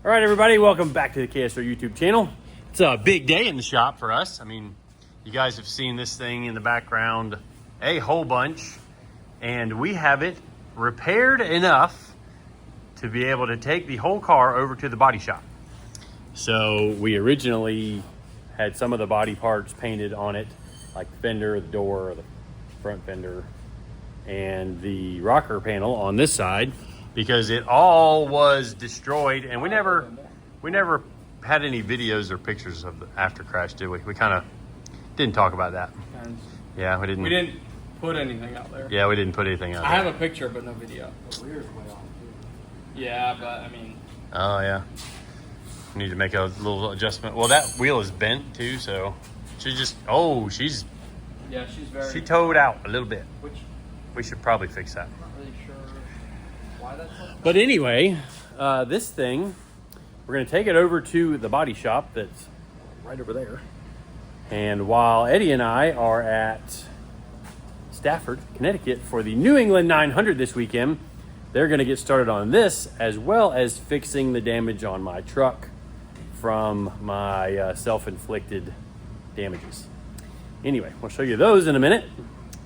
All right, everybody, welcome back to the KSR YouTube channel. It's a big day in the shop for us. I mean, you guys have seen this thing in the background a whole bunch, and we have it repaired enough to be able to take the whole car over to the body shop. So we originally had some of the body parts painted on it, like the fender, the door, the front fender, and the rocker panel on this side, because it all was destroyed, and we never had any videos or pictures of the after crash, did we? We kind of didn't talk about that. Yeah, we didn't. We didn't put anything out there. Yeah, we didn't put anything out there. I have a picture, but no video. The rear's way off too. Yeah, but I mean. Oh yeah. We need to make a little adjustment. Well, that wheel is bent too, so she just. Oh, she's. Yeah, she's very. She towed out a little bit. Which. We should probably fix that. I'm not really sure why that's like that. But anyway, this thing, we're going to take it over to the body shop that's right over there. And while Eddie and I are at Stafford, Connecticut for the New England 900 this weekend, they're going to get started on this, as well as fixing the damage on my truck from my self-inflicted damages. Anyway, we'll show you those in a minute,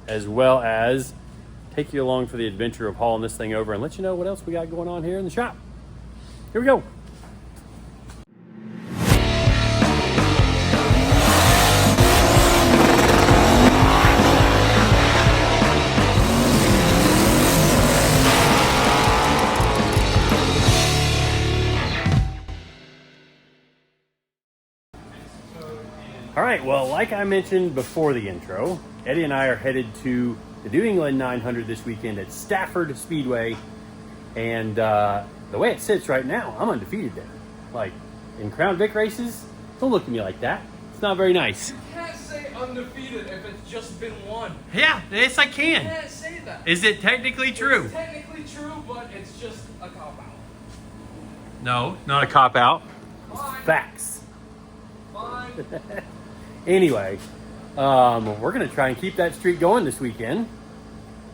as well as take you along for the adventure of hauling this thing over and let you know what else we got going on here in the shop. Here we go. All right, well, like I mentioned before the intro, Eddie and I are headed to the New England 900 this weekend at Stafford Speedway. And the way it sits right now, I'm undefeated there. Like, in Crown Vic races, don't look at me like that. It's not very nice. You can't say undefeated if it's just been one. Yeah, yes, I can. You can't say that. Is it technically true? It's technically true, but it's just a cop-out. No, not a cop-out. Fine. Facts. Fine. Anyway, we're going to try and keep that streak going this weekend,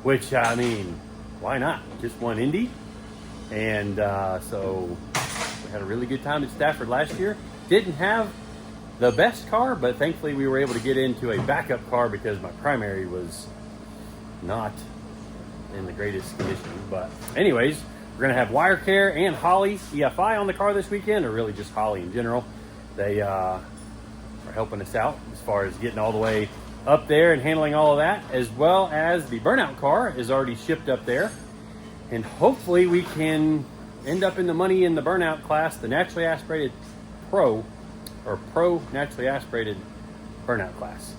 which, I mean, why not? Just one Indy. And so we had a really good time at Stafford last year. Didn't have the best car, but thankfully we were able to get into a backup car because my primary was not in the greatest condition. But anyways, we're going to have WireCare and Holly EFI on the car this weekend, or really just Holly in general. They are helping us out as far as getting all the way up there and handling all of that, as well as the burnout car is already shipped up there. And hopefully we can end up in the money in the burnout class, the naturally aspirated pro, or pro naturally aspirated burnout class.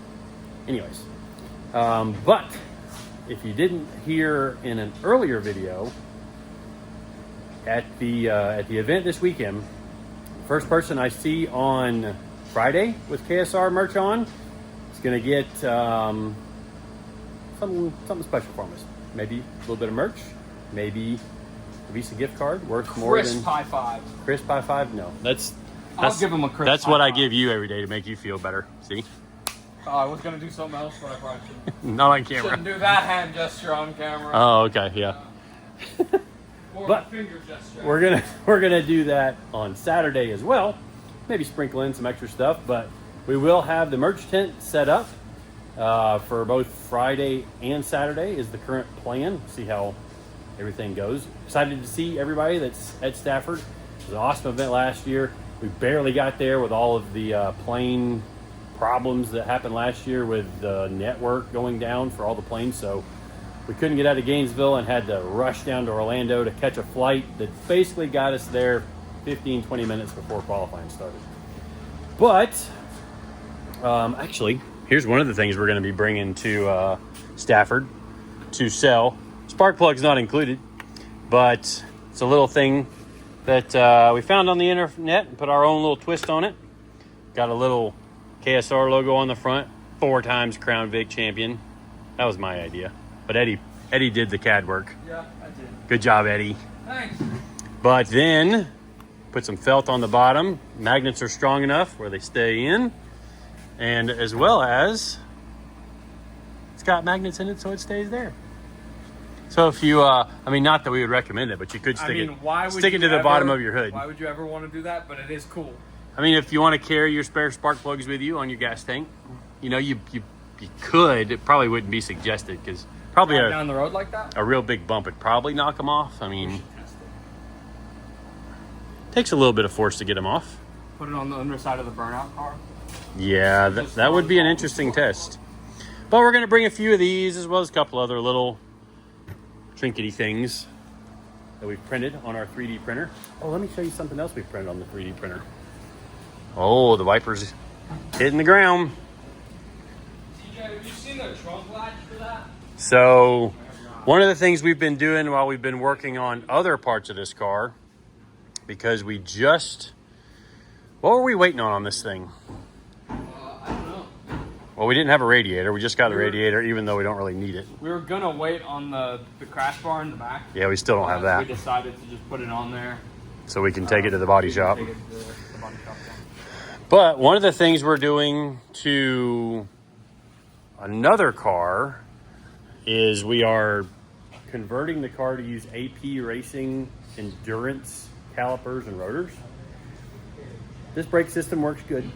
Anyways, but if you didn't hear in an earlier video, at the event this weekend, the first person I see on Friday with KSR merch on is going to get something special from us. Maybe a little bit of merch, maybe a Visa gift card worth more than... Crisp high five. Crisp high five? No. I'll give him a crisp That's high what I five. give you every day to make you feel better. See? Oh, I was going to do something else, but I probably shouldn't. Not on camera. Shouldn't do that hand gesture on camera. Oh, okay, yeah. Or but a finger gesture. We're gonna do that on Saturday as well. Maybe sprinkle in some extra stuff, but we will have the merch tent set up for both Friday and Saturday is the current plan. See how everything goes. Excited to see everybody that's at Stafford. It was an awesome event last year. We barely got there with all of the plane problems that happened last year with the network going down for all the planes. So we couldn't get out of Gainesville and had to rush down to Orlando to catch a flight that basically got us there 15, 20 minutes before qualifying started. But actually, here's one of the things we're going to be bringing to Stafford to sell. Spark plug's not included, but it's a little thing that we found on the internet and put our own little twist on it. Got a little KSR logo on the front, 4 times Crown Vic champion. That was my idea. But Eddie did the CAD work. Yeah, I did. Good job, Eddie. Thanks. But then put some felt on the bottom. Magnets are strong enough where they stay in. And as well as it's got magnets in it so it stays there. So if you, I mean, not that we would recommend it, but you could stick it to the bottom of your hood. Why would you ever want to do that? But it is cool. I mean, if you want to carry your spare spark plugs with you on your gas tank, you know, you could. It probably wouldn't be suggested because probably down the road like that. A real big bump would probably knock them off. I mean, takes a little bit of force to get them off. Put it on the underside of the burnout car. Yeah, that would be an interesting test. But we're going to bring a few of these as well as a couple other little trinkety things that we've printed on our 3D printer. Oh, let me show you something else we've printed on the 3D printer. Oh, the wiper's hitting the ground. TJ, have you seen the trunk latch for that? So, one of the things we've been doing while we've been working on other parts of this car, because we just... What were we waiting on this thing? I don't know. Well, we didn't have a radiator. We just got a radiator, even though we don't really need it. We were going to wait on the crash bar in the back. Yeah, we still don't have that. We decided to just put it on there. So we can take it to the body shop. Take it to the body shop. But one of the things we're doing to another car is we are converting the car to use AP Racing endurance calipers and rotors. This brake system works good,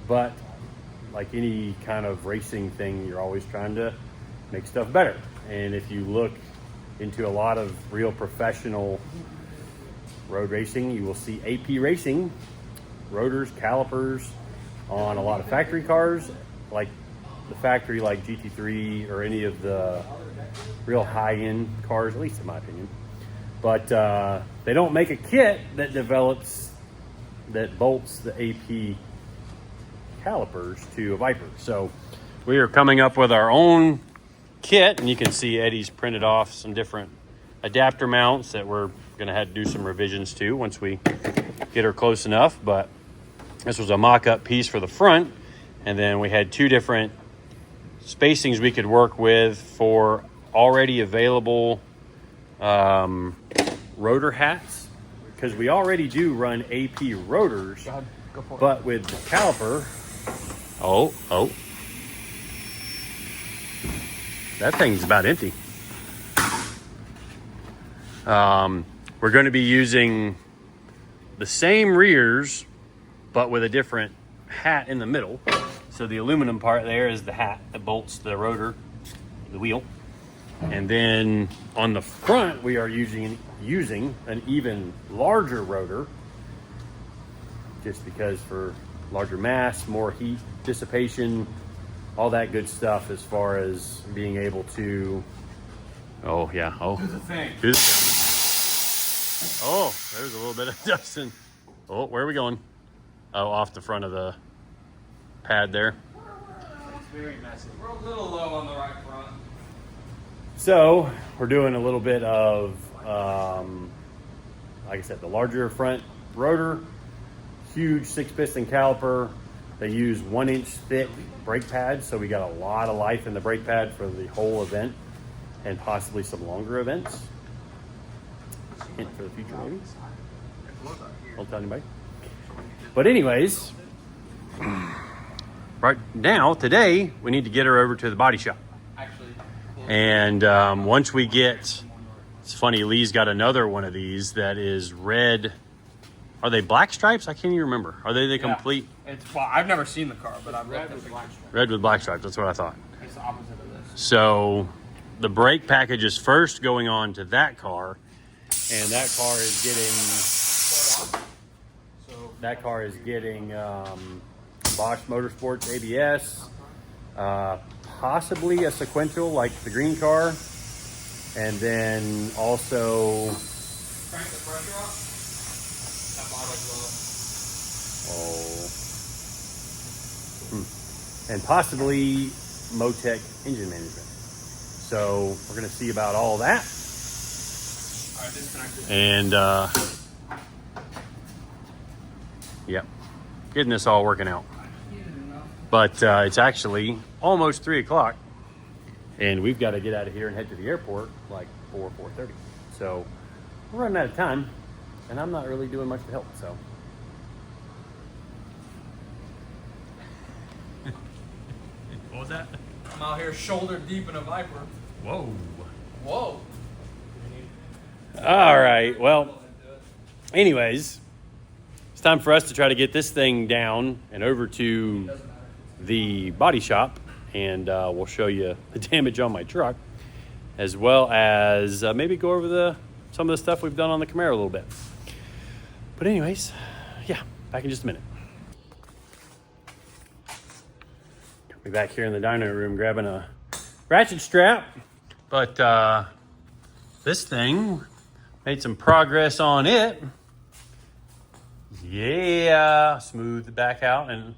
but like any kind of racing thing, you're always trying to make stuff better. And if you look into a lot of real professional road racing, you will see AP Racing rotors, calipers on a lot of factory cars, like the factory like GT3 or any of the real high-end cars, at least in my opinion. But they don't make a kit that bolts the AP calipers to a Viper. So we are coming up with our own kit, and you can see Eddie's printed off some different adapter mounts that we're going to have to do some revisions to once we get her close enough. But this was a mock-up piece for the front, and then we had two different spacings we could work with for already available rotor hats, because we already do run AP rotors, Go for it. but with the caliper, oh, that thing's about empty. We're going to be using the same rears, but with a different hat in the middle. So the aluminum part there is the hat that bolts the rotor, the wheel. And then on the front, we are using an even larger rotor, just because for larger mass, more heat dissipation, all that good stuff as far as being able to, oh yeah, oh. Do the thing. Do the thing. Oh, there's a little bit of dusting. Oh, where are we going? Oh, off the front of the pad there. It's very messy. We're a little low on the right front. So we're doing a little bit of, like I said, the larger front rotor, huge 6-piston caliper. They use 1-inch thick brake pads, so we got a lot of life in the brake pad for the whole event and possibly some longer events. Hint for the future, maybe. Don't tell anybody. But anyways, right now, today, we need to get her over to the body shop. And once we get, it's funny, Lee's got another one of these that is red. Are they black stripes? I can't even remember. Are they the complete? Well, I've never seen the car, but I've read with black stripes. Red with black stripes, that's what I thought. It's the opposite of this. So the brake package is first going on to that car, and that car is getting Bosch Motorsports ABS, possibly a sequential like the green car, and then also Crank the pressure up. That bottle's low. and possibly Motec engine management. So we're going to see about all that. All right, disconnected. And yep, getting this all working out. But it's actually almost 3 o'clock, and we've got to get out of here and head to the airport like 4:30. So we're running out of time, and I'm not really doing much to help. So What was that? I'm out here shoulder deep in a Viper. whoa, Whoa. All right. Well, anyways, it's time for us to try to get this thing down and over to the body shop, and we'll show you the damage on my truck, as well as maybe go over some of the stuff we've done on the Camaro a little bit. But anyways, yeah, back in just a minute. We're back here in the dining room grabbing a ratchet strap, but this thing made some progress on it. Yeah, smooth the back out, and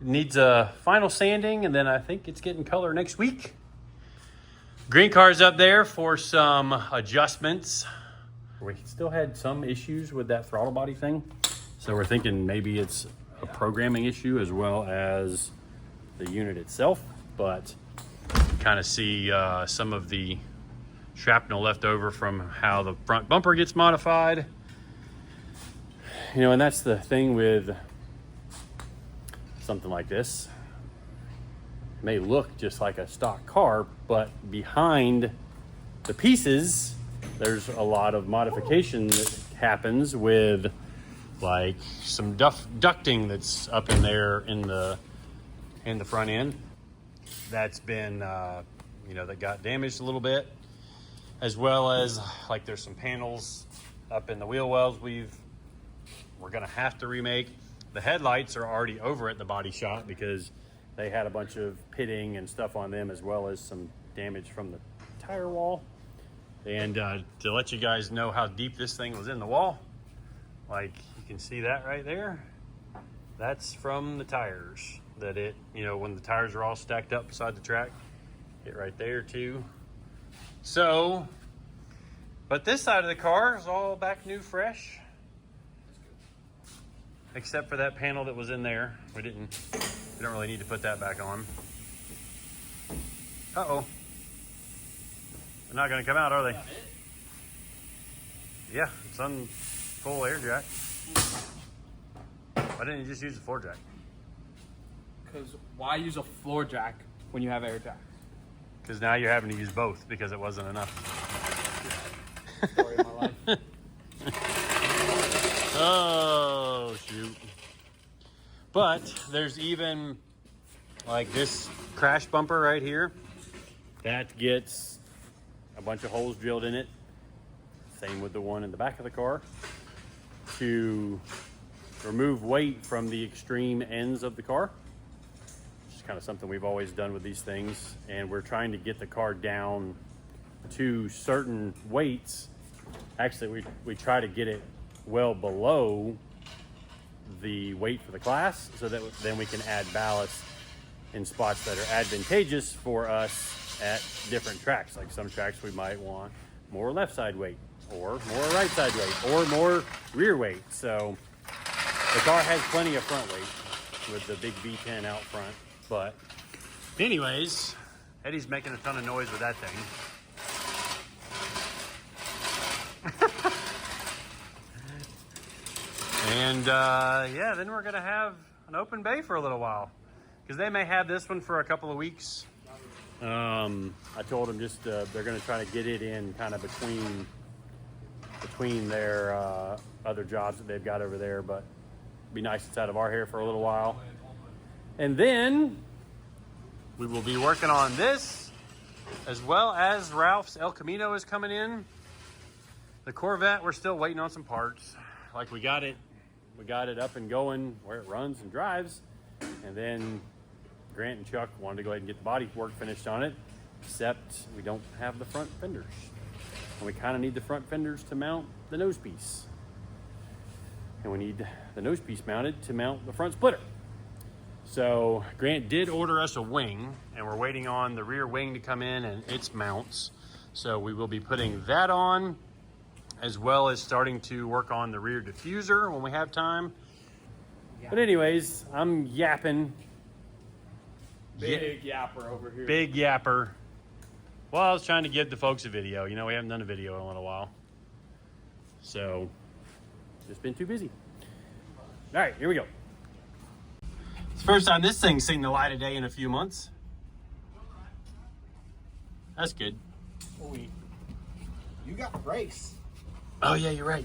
it needs a final sanding, and then I think it's getting color next week. Green car's up there for some adjustments. We still had some issues with that throttle body thing, so we're thinking maybe it's a programming issue as well as the unit itself, but you kind of see some of the shrapnel left over from how the front bumper gets modified. You know, and that's the thing with something like this. It may look just like a stock car, but behind the pieces, there's a lot of modification that happens with like some ducting that's up in there in the front end. That's been, you know, that got damaged a little bit, as well as like there's some panels up in the wheel wells we're gonna have to remake. The headlights are already over at the body shop because they had a bunch of pitting and stuff on them, as well as some damage from the tire wall. And to let you guys know how deep this thing was in the wall, like you can see that right there, that's from the tires. That it, you know, when the tires are all stacked up beside the track, get right there too. So, but this side of the car is all back new, fresh, except for that panel that was in there. We don't really need to put that back on. Uh-oh. They're not gonna come out, are they? Yeah, it's on full air jack. Why didn't you just use the floor jack? Because why use a floor jack when you have air jack? Because now you're having to use both because it wasn't enough. Story of my life. Oh, shoot. But there's even like this crash bumper right here that gets a bunch of holes drilled in it. Same with the one in the back of the car, to remove weight from the extreme ends of the car. It's kind of something we've always done with these things, and we're trying to get the car down to certain weights. Actually, we try to get it well below the weight for the class, so that then we can add ballast in spots that are advantageous for us at different tracks. Like some tracks we might want more left side weight, or more right side weight, or more rear weight. So the car has plenty of front weight with the big V10 out front. But anyways, Eddie's making a ton of noise with that thing. And yeah, then we're gonna have an open bay for a little while, because they may have this one for a couple of weeks. I told them just they're gonna try to get it in kind of between their other jobs that they've got over there, but it'd be nice it's out of our hair for a little while. And then we will be working on this, as well as Ralph's El Camino is coming in. The Corvette, we're still waiting on some parts. Like we got it up and going where it runs and drives. And then Grant and Chuck wanted to go ahead and get the body work finished on it, except we don't have the front fenders. And we kind of need the front fenders to mount the nose piece. And we need the nose piece mounted to mount the front splitter. So Grant did order us a wing, and we're waiting on the rear wing to come in and its mounts. So we will be putting that on, as well as starting to work on the rear diffuser when we have time. But anyways, I'm yapping. Big yapper over here. Big yapper. Well, I was trying to give the folks a video. You know, we haven't done a video in a little while. So, just been too busy. All right, here we go. It's the first time this thing's seen the light of day in a few months. That's good. You got brakes. Oh yeah, you're right.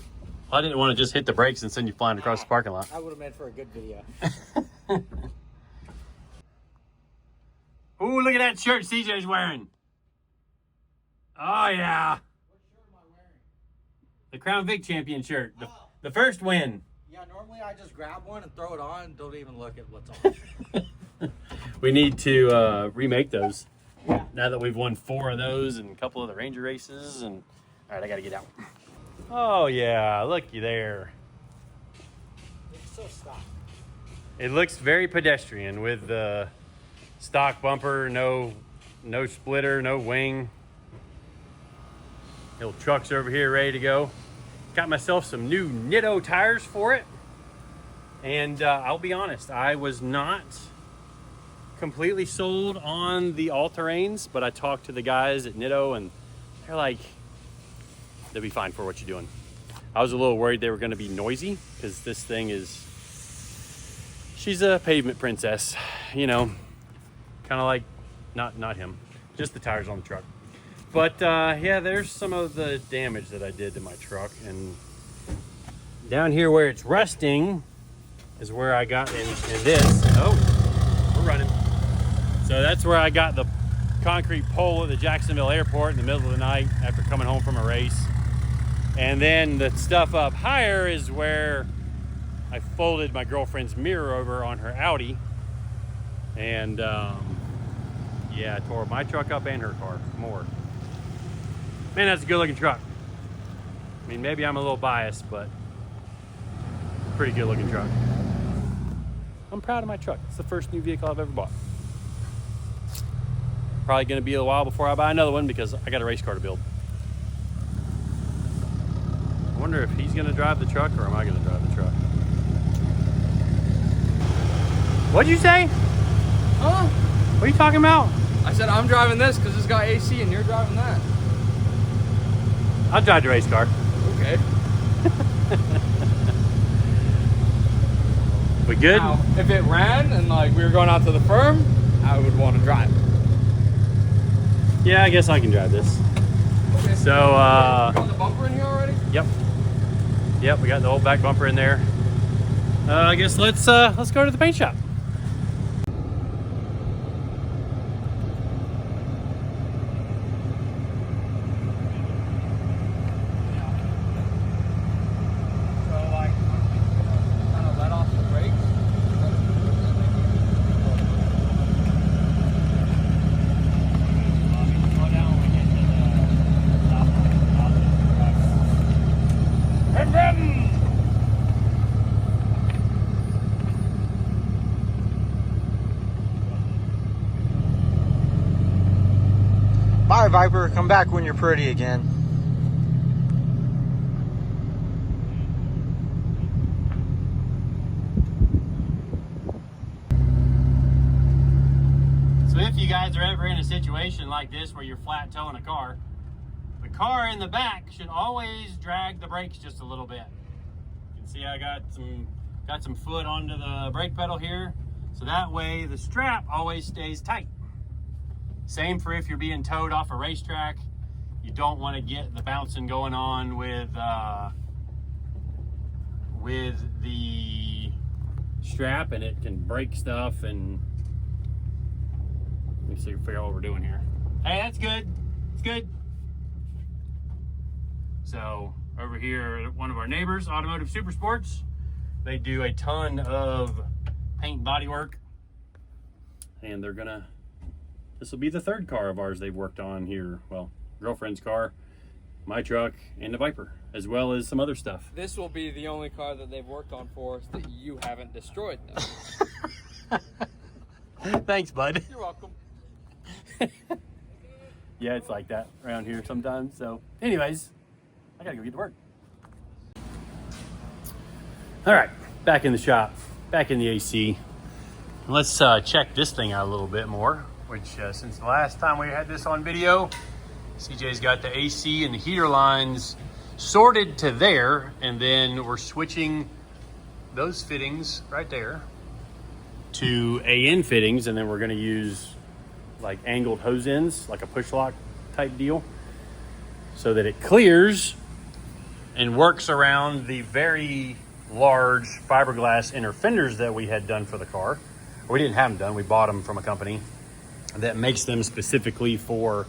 Well, I didn't want to just hit the brakes and send you flying across the parking lot. I would have made for a good video. Ooh, look at that shirt CJ's wearing. Oh yeah. What shirt am I wearing? The Crown Vic champion shirt. The first win. Yeah, normally I just grab one and throw it on and don't even look at what's on. We need to remake those. Yeah. Now that we've won 4 of those and a couple of the Ranger races. And all right, I got to get out. Oh yeah, looky there. It's so stock. It looks very pedestrian with the stock bumper, no splitter, no wing. Little truck's over here ready to go. Got myself some new Nitto tires for it. And I'll be honest, I was not completely sold on the all-terrains, but I talked to the guys at Nitto and they're like, they'll be fine for what you're doing. I was a little worried they were going to be noisy because this thing is, she's a pavement princess, you know, kind of like, not him, just the tires on the truck. But yeah, there's some of the damage that I did to my truck, and down here where it's rusting is where I got in this. Oh, we're running. So that's where I got the concrete pole at the Jacksonville airport in the middle of the night after coming home from a race. And then the stuff up higher is where I folded my girlfriend's mirror over on her Audi. And yeah, I tore my truck up and her car more. Man, that's a good looking truck. I mean, maybe I'm a little biased, but pretty good looking truck. I'm proud of my truck. It's the first new vehicle I've ever bought. Probably gonna be a while before I buy another one because I got a race car to build. I wonder if he's gonna drive the truck or am I gonna drive the truck? What'd you say? Huh? What are you talking about? I said I'm driving this because it's got AC and you're driving that. I'll drive the race car. Okay. We good? Now, if it ran and like we were going out to the firm, I would want to drive. Yeah, I guess I can drive this. Okay. So, got the bumper in here already? Yep. Yep, we got the old back bumper in there. I guess let's go to the paint shop. Bye, Viper. Come back when you're pretty again. So if you guys are ever in a situation like this where you're flat towing a car, the car in the back should always drag the brakes just a little bit. You can see I got some foot onto the brake pedal here, so that way the strap always stays tight. Same for if you're being towed off a racetrack. You don't want to get the bouncing going on with the strap, and it can break stuff. And let me see, figure out what we're doing here. Hey, that's good. It's good. So over here, one of our neighbors, Automotive Super Sports, they do a ton of paint and body work, and they're gonna. This will be the third car of ours they've worked on here. Well, girlfriend's car, my truck, and the Viper, as well as some other stuff. This will be the only car that they've worked on for us that you haven't destroyed them. Thanks, bud. You're welcome. Yeah, it's like that around here sometimes. So anyways, I gotta go get to work. All right, back in the shop, back in the AC. Let's check this thing out a little bit more, which since the last time we had this on video, CJ's got the AC and the heater lines sorted to there, and then we're switching those fittings right there to AN fittings, and then we're gonna use like angled hose ends, like a push lock type deal, so that it clears and works around the very large fiberglass inner fenders that we had done for the car. We didn't have them done. We bought them from a company that makes them specifically for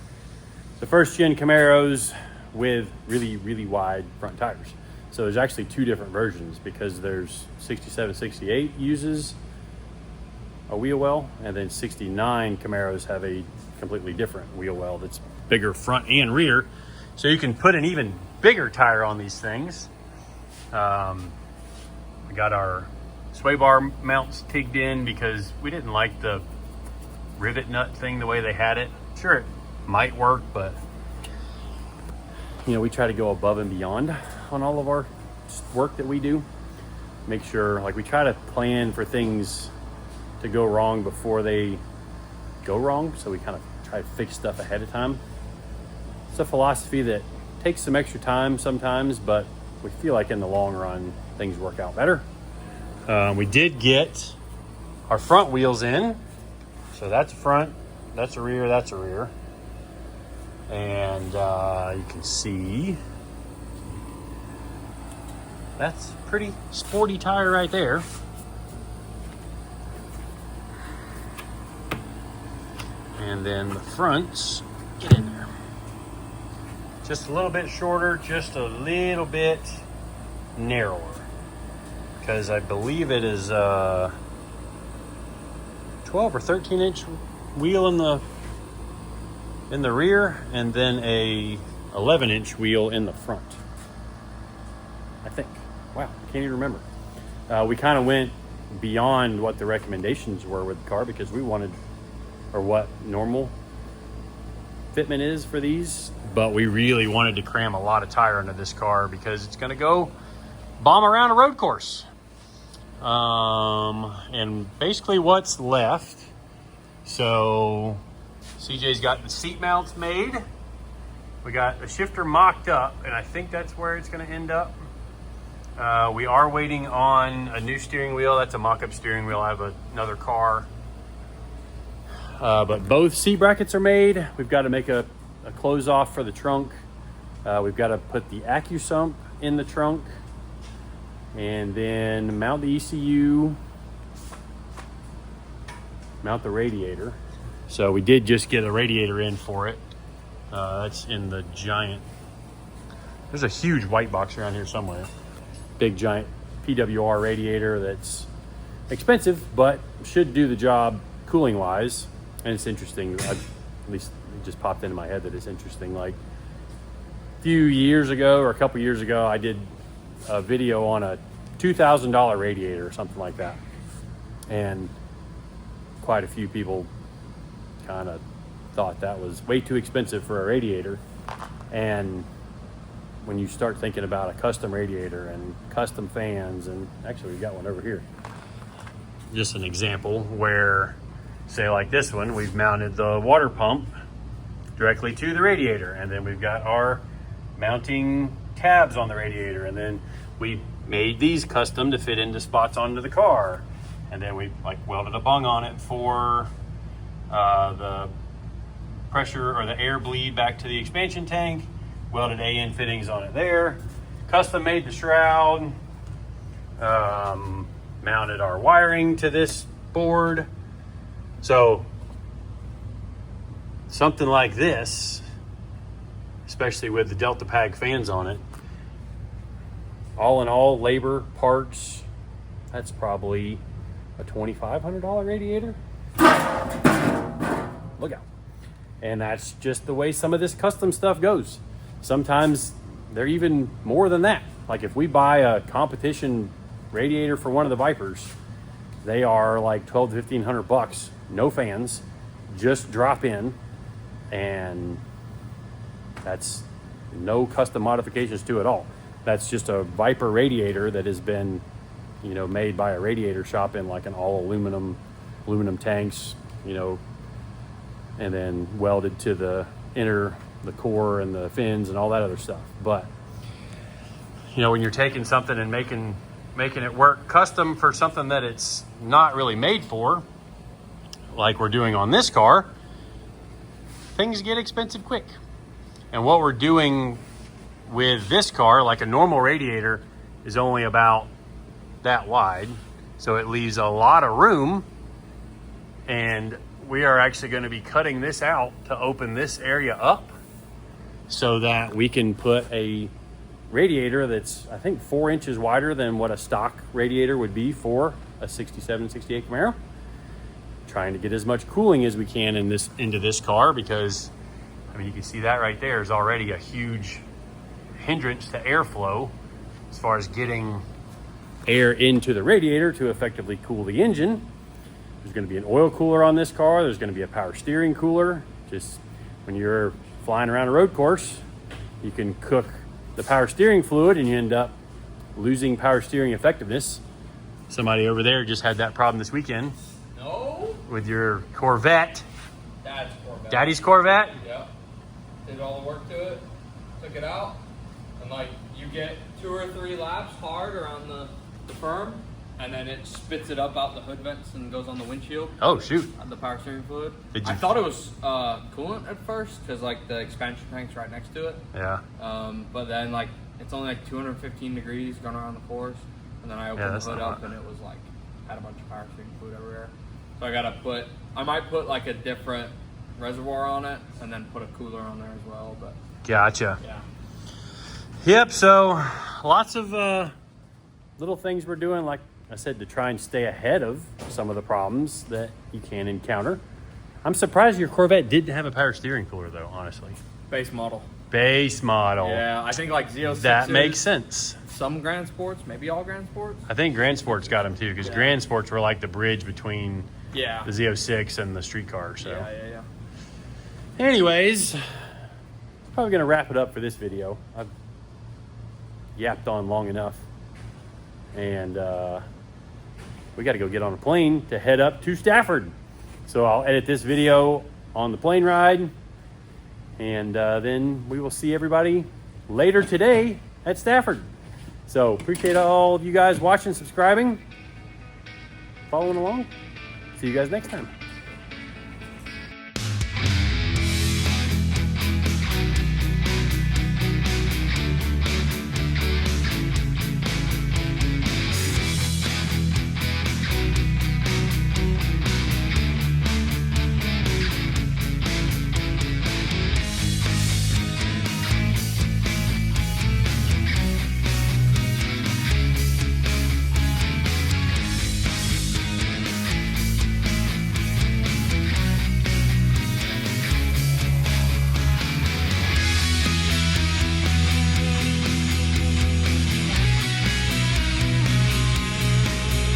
the first gen Camaros with really, really wide front tires. So there's actually two different versions, because there's 67, 68 uses a wheel well, and then 69 Camaros have a completely different wheel well that's bigger front and rear. So you can put an even bigger tire on these things. We got our sway bar mounts tigged in because we didn't like the rivet nut thing the way they had it. Sure, it might work, but you know, we try to go above and beyond on all of our work that we do. Make sure, like, we try to plan for things to go wrong before they go wrong. So we kind of try to fix stuff ahead of time. It's a philosophy that takes some extra time sometimes, but we feel like in the long run, things work out better. We did get our front wheels in. So that's a front, that's a rear, that's a rear. And you can see that's a pretty sporty tire right there. And then the fronts, get in there. Just a little bit shorter, just a little bit narrower. Because I believe it is 12 or 13 inch wheel in the rear, and then a 11 inch wheel in the front, I think. Wow, I can't even remember. We kind of went beyond what the recommendations were with the car, because we wanted, or what normal fitment is for these, but we really wanted to cram a lot of tire into this car because it's going to go bomb around a road course. And basically what's left, so CJ's got the seat mounts made. We got the shifter mocked up, and I think that's where it's going to end up. We are waiting on a new steering wheel. That's a mock-up steering wheel. I have another car. But both seat brackets are made. We've got to make a close off for the trunk. We've got to put the AccuSump in the trunk, and then mount the ECU, mount the radiator. So we did just get a radiator in for it. That's in the giant, there's a huge white box around here somewhere. Big giant PWR radiator that's expensive, but should do the job cooling wise. And it's interesting, at least it just popped into my head that it's interesting. Like a few years ago, or a couple years ago, I did a video on a $2,000 radiator or something like that. And quite a few people kind of thought that was way too expensive for a radiator. And when you start thinking about a custom radiator and custom fans, and actually we've got one over here. Just an example where, say like this one, we've mounted the water pump directly to the radiator, and then we've got our mounting tabs on the radiator, and then we made these custom to fit into spots onto the car, and then we like welded a bung on it for the pressure or the air bleed back to the expansion tank, welded AN fittings on it there, custom made the shroud, mounted our wiring to this board. So something like this, especially with the Delta Pag fans on it, all in all, labor, parts, that's probably a $2,500 radiator. Look out. And that's just the way some of this custom stuff goes. Sometimes they're even more than that. Like if we buy a competition radiator for one of the Vipers, they are like $1,200 to $1,500, no fans, just drop in, and that's no custom modifications to it all. That's just a Viper radiator that has been, you know, made by a radiator shop in like an all aluminum tanks, you know, and then welded to the core and the fins and all that other stuff. But you know, when you're taking something and making it work custom for something that it's not really made for, like we're doing on this car, things get expensive quick. And what we're doing with this car, like a normal radiator is only about that wide. So it leaves a lot of room, and we are actually going to be cutting this out to open this area up so that we can put a radiator that's, I think, 4 inches wider than what a stock radiator would be for a 67, 68 Camaro. Trying to get as much cooling as we can into this car, because I mean, you can see that right there is already a huge hindrance to airflow as far as getting air into the radiator to effectively cool the engine. There's going to be an oil cooler on this car. There's going to be a power steering cooler. Just when you're flying around a road course, you can cook the power steering fluid and you end up losing power steering effectiveness. Somebody over there just had that problem this weekend. No. With your Corvette. Dad's Corvette. Daddy's Corvette? Yep. Did all the work to it, took it out, and like you get 2 or 3 laps hard around the firm, and then it spits it up out the hood vents and goes on the windshield. Oh, shoot. The power steering fluid. Did you... I thought it was coolant at first because like the expansion tank's right next to it. Yeah. But then like it's only like 215 degrees going around the course, and then I opened the hood up and it was like had a bunch of power steering fluid everywhere. So I might put like a different reservoir on it and then put a cooler on there as well. But gotcha. yeah. Yep. So lots of little things we're doing, like I said, to try and stay ahead of some of the problems that you can encounter. I'm surprised your Corvette didn't have a power steering cooler, though, honestly. Base model. Base model. Yeah, I think like Z06. That makes sense. Some Grand Sports, maybe all Grand Sports. I think Grand Sports got them too, because Grand Sports were like the bridge between the Z06 and the street car. So. Yeah. Anyways, probably gonna wrap it up for this video. I've yapped on long enough, and we got to go get on a plane to head up to Stafford. So I'll edit this video on the plane ride, and then we will see everybody later today at Stafford. So appreciate all of you guys watching, subscribing, following along. See you guys next time.